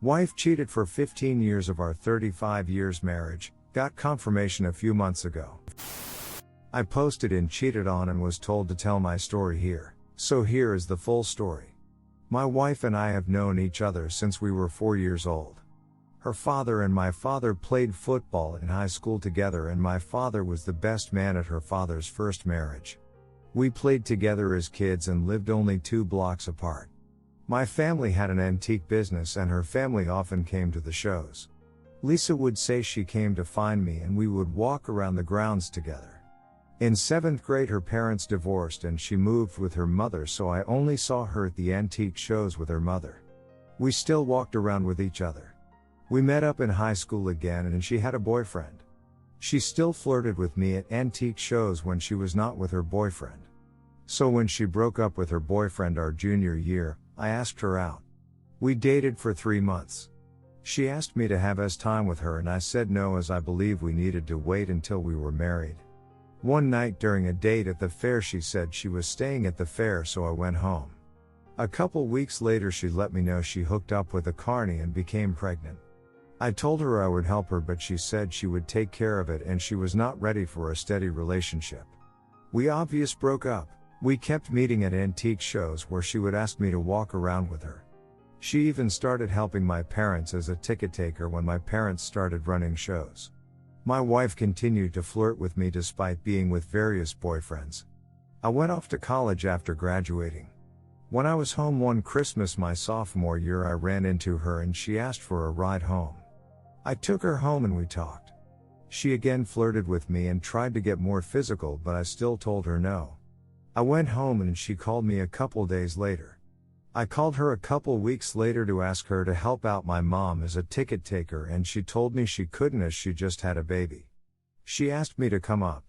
Wife cheated for 15 years of our 35 years marriage, got confirmation a few months ago. I posted in cheated on and was told to tell my story here, so here is the full story. My wife and I have known each other since we were 4 years old. Her father and my father played football in high school together, and my father was the best man at her father's first marriage. We played together as kids and lived only 2 blocks apart. My family had an antique business and her family often came to the shows. Lisa would say she came to find me and we would walk around the grounds together. In 7th grade her parents divorced and she moved with her mother, so I only saw her at the antique shows with her mother. We still walked around with each other. We met up in high school again and she had a boyfriend. She still flirted with me at antique shows when she was not with her boyfriend. So when she broke up with her boyfriend our junior year, I asked her out. We dated for 3 months. She asked me to have time with her and I said no, as I believe we needed to wait until we were married. One night during a date at the fair she said she was staying at the fair, so I went home. A couple weeks later she let me know she hooked up with a carny and became pregnant. I told her I would help her, but she said she would take care of it and she was not ready for a steady relationship. We obviously broke up. We kept meeting at antique shows where she would ask me to walk around with her. She even started helping my parents as a ticket taker when my parents started running shows. My wife continued to flirt with me despite being with various boyfriends. I went off to college after graduating. When I was home one Christmas my sophomore year I ran into her and she asked for a ride home. I took her home and we talked. She again flirted with me and tried to get more physical, but I still told her no. I went home and she called me a couple days later. I called her a couple weeks later to ask her to help out my mom as a ticket taker and she told me she couldn't as she just had a baby. She asked me to come up.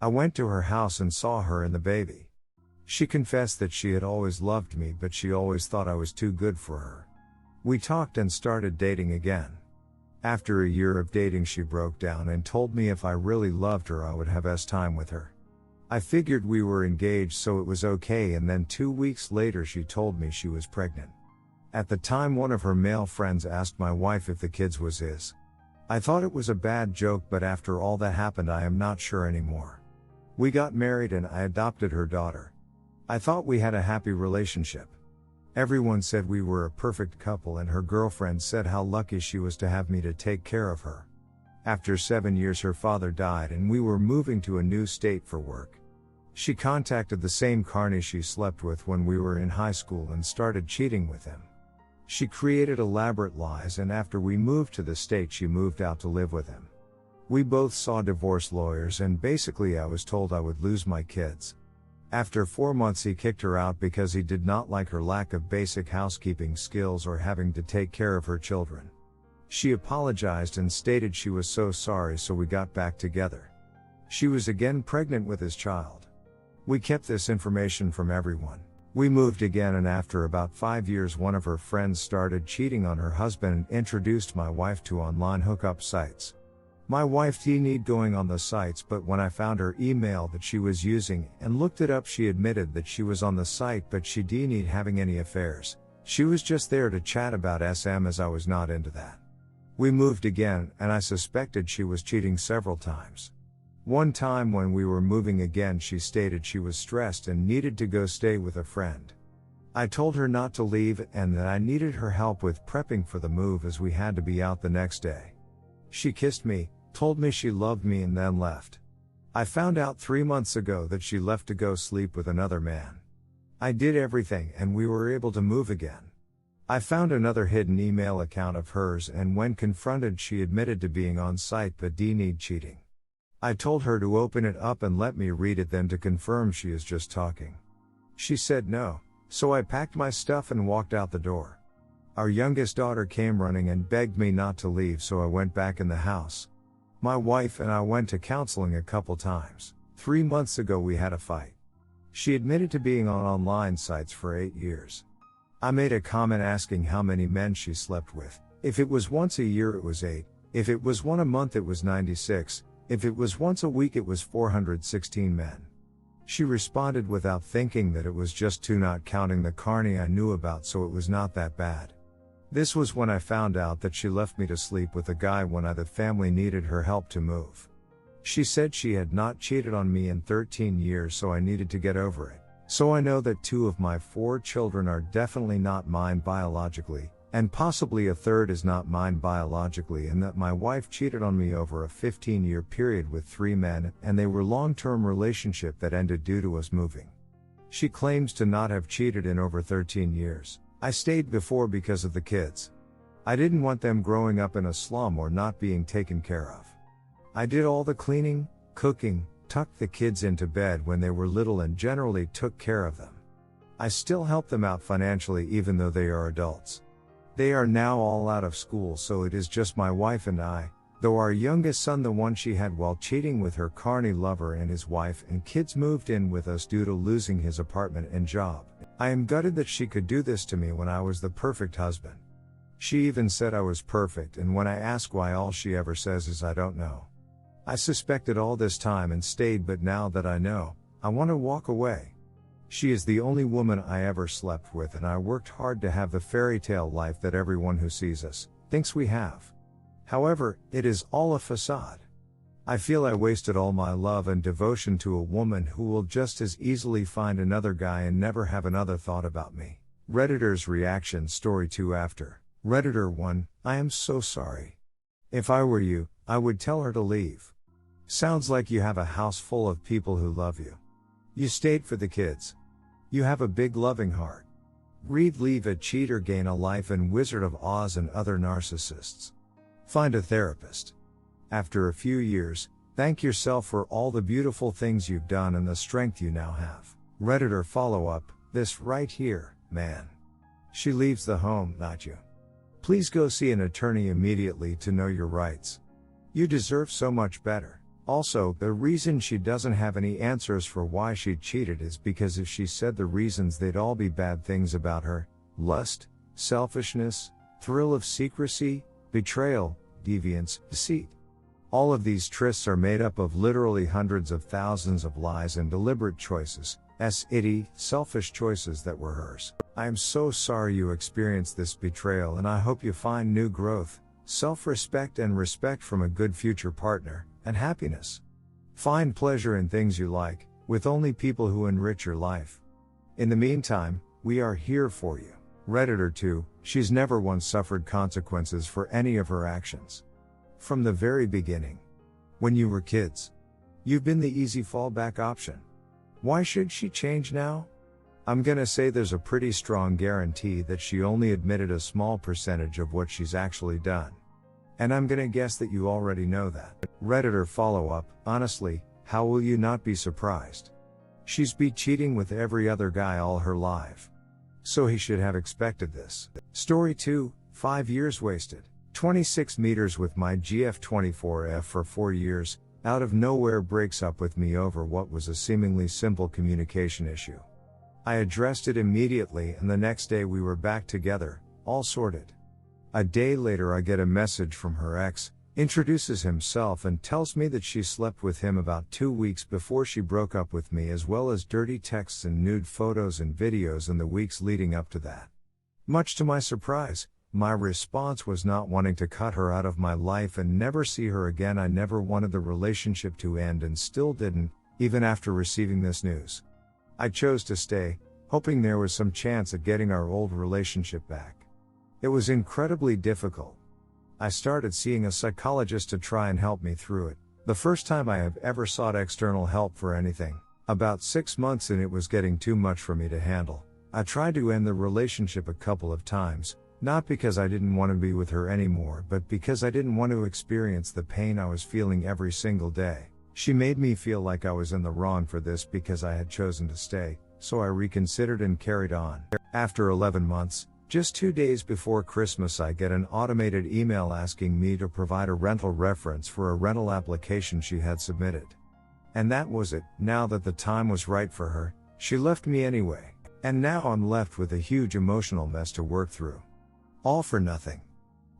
I went to her house and saw her and the baby. She confessed that she had always loved me, but she always thought I was too good for her. We talked and started dating again. After a year of dating she broke down and told me if I really loved her I would have time with her. I figured we were engaged so it was okay, and then 2 weeks later she told me she was pregnant. At the time one of her male friends asked my wife if the kids was his. I thought it was a bad joke, but after all that happened I am not sure anymore. We got married and I adopted her daughter. I thought we had a happy relationship. Everyone said we were a perfect couple and her girlfriend said how lucky she was to have me to take care of her. After 7 years her father died and we were moving to a new state for work. She contacted the same carny she slept with when we were in high school and started cheating with him. She created elaborate lies and after we moved to the state she moved out to live with him. We both saw divorce lawyers and basically I was told I would lose my kids. After 4 months he kicked her out because he did not like her lack of basic housekeeping skills or having to take care of her children. She apologized and stated she was so sorry, so we got back together. She was again pregnant with his child. We kept this information from everyone. We moved again and after about 5 years one of her friends started cheating on her husband and introduced my wife to online hookup sites. My wife denied going on the sites, but when I found her email that she was using and looked it up she admitted that she was on the site, but she denied having any affairs. She was just there to chat about SM as I was not into that. We moved again and I suspected she was cheating several times. One time when we were moving again she stated she was stressed and needed to go stay with a friend. I told her not to leave and that I needed her help with prepping for the move as we had to be out the next day. She kissed me, told me she loved me and then left. I found out 3 months ago that she left to go sleep with another man. I did everything and we were able to move again. I found another hidden email account of hers and when confronted she admitted to being on site but denied cheating. I told her to open it up and let me read it then to confirm she is just talking. She said no, so I packed my stuff and walked out the door. Our youngest daughter came running and begged me not to leave, so I went back in the house. My wife and I went to counseling a couple times. 3 months ago we had a fight. She admitted to being on online sites for 8 years. I made a comment asking how many men she slept with. If it was once a year it was 8, if it was one a month it was 96, if it was once a week it was 416 men. She responded without thinking that it was just 2, not counting the carny I knew about, so it was not that bad. This was when I found out that she left me to sleep with a guy when the family needed her help to move. She said she had not cheated on me in 13 years, so I needed to get over it. So I know that 2 of my 4 children are definitely not mine biologically, and possibly a third is not mine biologically, and that my wife cheated on me over a 15-year period with 3 men, and they were long-term relationship that ended due to us moving. She claims to not have cheated in over 13 years. I stayed before because of the kids. I didn't want them growing up in a slum or not being taken care of. I did all the cleaning, cooking, tucked the kids into bed when they were little and generally took care of them. I still help them out financially even though they are adults. They are now all out of school, so it is just my wife and I, though our youngest son, the one she had while cheating with her carny lover, and his wife and kids moved in with us due to losing his apartment and job. I am gutted that she could do this to me when I was the perfect husband. She even said I was perfect, and when I ask why, all she ever says is I don't know. I suspected all this time and stayed, but now that I know, I want to walk away. She is the only woman I ever slept with, and I worked hard to have the fairy tale life that everyone who sees us thinks we have. However, it is all a facade. I feel I wasted all my love and devotion to a woman who will just as easily find another guy and never have another thought about me. Redditor's reaction story 2 after. Redditor 1, I am so sorry. If I were you, I would tell her to leave. Sounds like you have a house full of people who love you. You stayed for the kids. You have a big loving heart. Read Leave a Cheater, Gain a Life, and Wizard of Oz and Other Narcissists. Find a therapist. After a few years, thank yourself for all the beautiful things you've done and the strength you now have. Redditor follow-up, this right here, man. She leaves the home, not you. Please go see an attorney immediately to know your rights. You deserve so much better. Also, the reason she doesn't have any answers for why she cheated is because if she said the reasons, they'd all be bad things about her: lust, selfishness, thrill of secrecy, betrayal, deviance, deceit. All of these trysts are made up of literally hundreds of thousands of lies and deliberate choices, selfish choices that were hers. I am so sorry you experienced this betrayal, and I hope you find new growth, self-respect, and respect from a good future partner, and happiness. Find pleasure in things you like, with only people who enrich your life. In the meantime, we are here for you. Redditor 2, she's never once suffered consequences for any of her actions. From the very beginning. When you were kids. You've been the easy fallback option. Why should she change now? I'm gonna say there's a pretty strong guarantee that she only admitted a small percentage of what she's actually done. And I'm gonna guess that you already know that. Redditor follow-up, honestly, how will you not be surprised? She's been cheating with every other guy all her life. So he should have expected this. Story 2, 5 years wasted. 26 meters with my GF24F for 4 years, out of nowhere breaks up with me over what was a seemingly simple communication issue. I addressed it immediately, and the next day we were back together, all sorted. A day later I get a message from her ex, introduces himself and tells me that she slept with him about 2 weeks before she broke up with me, as well as dirty texts and nude photos and videos in the weeks leading up to that. Much to my surprise, my response was not wanting to cut her out of my life and never see her again. I never wanted the relationship to end and still didn't, even after receiving this news. I chose to stay, hoping there was some chance at getting our old relationship back. It was incredibly difficult. I started seeing a psychologist to try and help me through it, the first time I have ever sought external help for anything. About 6 months in, it was getting too much for me to handle. I tried to end the relationship a couple of times, not because I didn't want to be with her anymore, but because I didn't want to experience the pain I was feeling every single day. She made me feel like I was in the wrong for this because I had chosen to stay, so I reconsidered and carried on. After 11 months, just 2 days before Christmas, I get an automated email asking me to provide a rental reference for a rental application she had submitted. And that was it. Now that the time was right for her, she left me anyway. And now I'm left with a huge emotional mess to work through. All for nothing.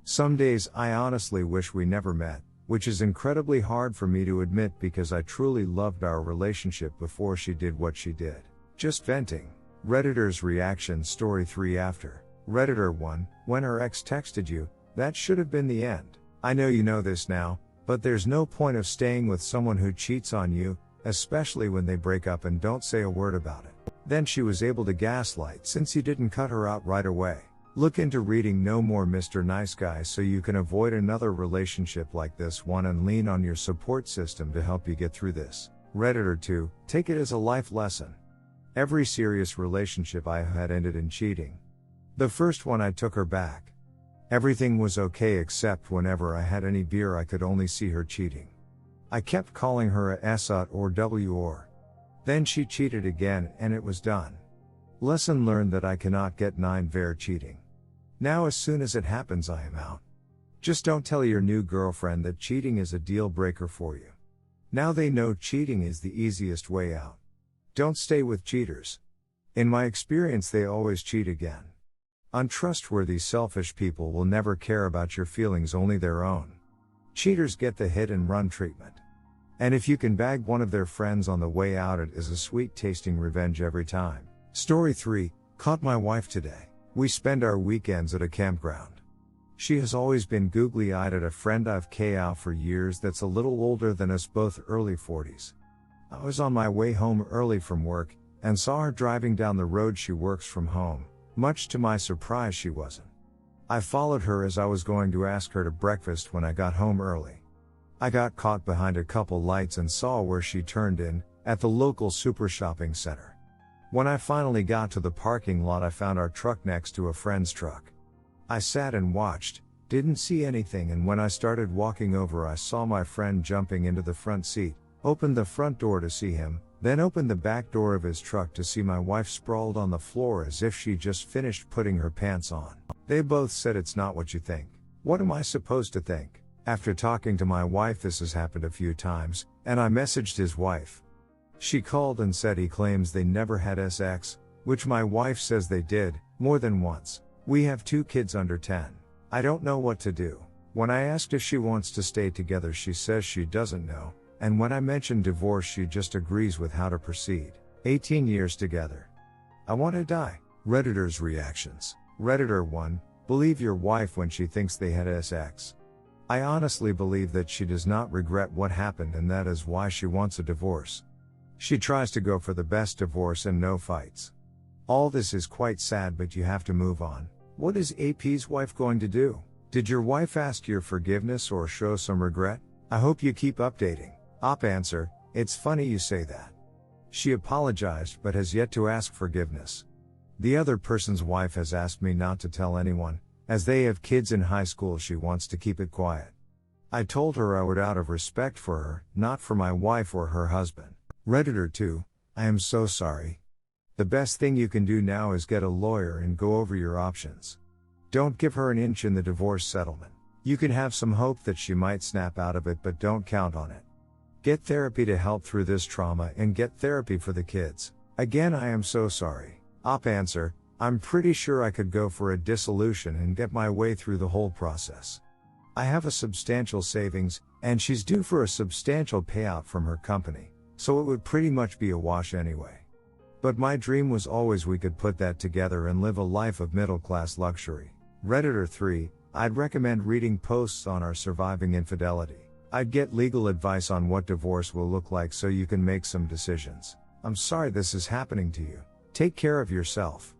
Some days I honestly wish we never met, which is incredibly hard for me to admit because I truly loved our relationship before she did what she did. Just venting. Redditor's reaction story 3 after. Redditor 1, when her ex texted you, that should have been the end. I know you know this now, but there's no point of staying with someone who cheats on you, especially when they break up and don't say a word about it. Then she was able to gaslight since you didn't cut her out right away. Look into reading No More Mr. Nice Guy so you can avoid another relationship like this one and lean on your support system to help you get through this. Redditor 2, take it as a life lesson. Every serious relationship I had ended in cheating. The first one I took her back. Everything was okay except whenever I had any beer I could only see her cheating. I kept calling her a S-ut or W-or. Then she cheated again and it was done. Lesson learned that I cannot get 9 ver cheating. Now as soon as it happens I am out. Just don't tell your new girlfriend that cheating is a deal breaker for you. Now they know cheating is the easiest way out. Don't stay with cheaters. In my experience they always cheat again. Untrustworthy selfish people will never care about your feelings, only their own. Cheaters get the hit and run treatment. And if you can bag one of their friends on the way out, it is a sweet tasting revenge every time. Story 3, caught my wife today. We spend our weekends at a campground. She has always been googly-eyed at a friend I've out for years that's a little older than us both, early 40s. I was on my way home early from work, and saw her driving down the road. She works from home. Much to my surprise she wasn't. I followed her as I was going to ask her to breakfast when I got home early. I got caught behind a couple lights and saw where she turned in, at the local super shopping center. When I finally got to the parking lot I found our truck next to a friend's truck. I sat and watched, didn't see anything, and when I started walking over I saw my friend jumping into the front seat, opened the front door to see him, then opened the back door of his truck to see my wife sprawled on the floor as if she just finished putting her pants on. They both said it's not what you think. What am I supposed to think? After talking to my wife, this has happened a few times, and I messaged his wife. She called and said he claims they never had sex, which my wife says they did, more than once. We have 2 kids under 10. I don't know what to do. When I asked if she wants to stay together she says she doesn't know. And when I mention divorce she just agrees with how to proceed. 18 years together. I want to die. Redditor's reactions. Redditor 1, believe your wife when she thinks they had sex. I honestly believe that she does not regret what happened, and that is why she wants a divorce. She tries to go for the best divorce and no fights. All this is quite sad, but you have to move on. What is AP's wife going to do? Did your wife ask your forgiveness or show some regret? I hope you keep updating. Op answer, it's funny you say that. She apologized but has yet to ask forgiveness. The other person's wife has asked me not to tell anyone, as they have kids in high school. She wants to keep it quiet. I told her I would out of respect for her, not for my wife or her husband. Redditor 2, I am so sorry. The best thing you can do now is get a lawyer and go over your options. Don't give her an inch in the divorce settlement. You can have some hope that she might snap out of it, but don't count on it. Get therapy to help through this trauma and get therapy for the kids. Again, I am so sorry. Op answer, I'm pretty sure I could go for a dissolution and get my way through the whole process. I have a substantial savings, and she's due for a substantial payout from her company, so it would pretty much be a wash anyway. But my dream was always we could put that together and live a life of middle-class luxury. Redditor 3, I'd recommend reading posts on our surviving infidelity. I'd get legal advice on what divorce will look like so you can make some decisions. I'm sorry this is happening to you. Take care of yourself.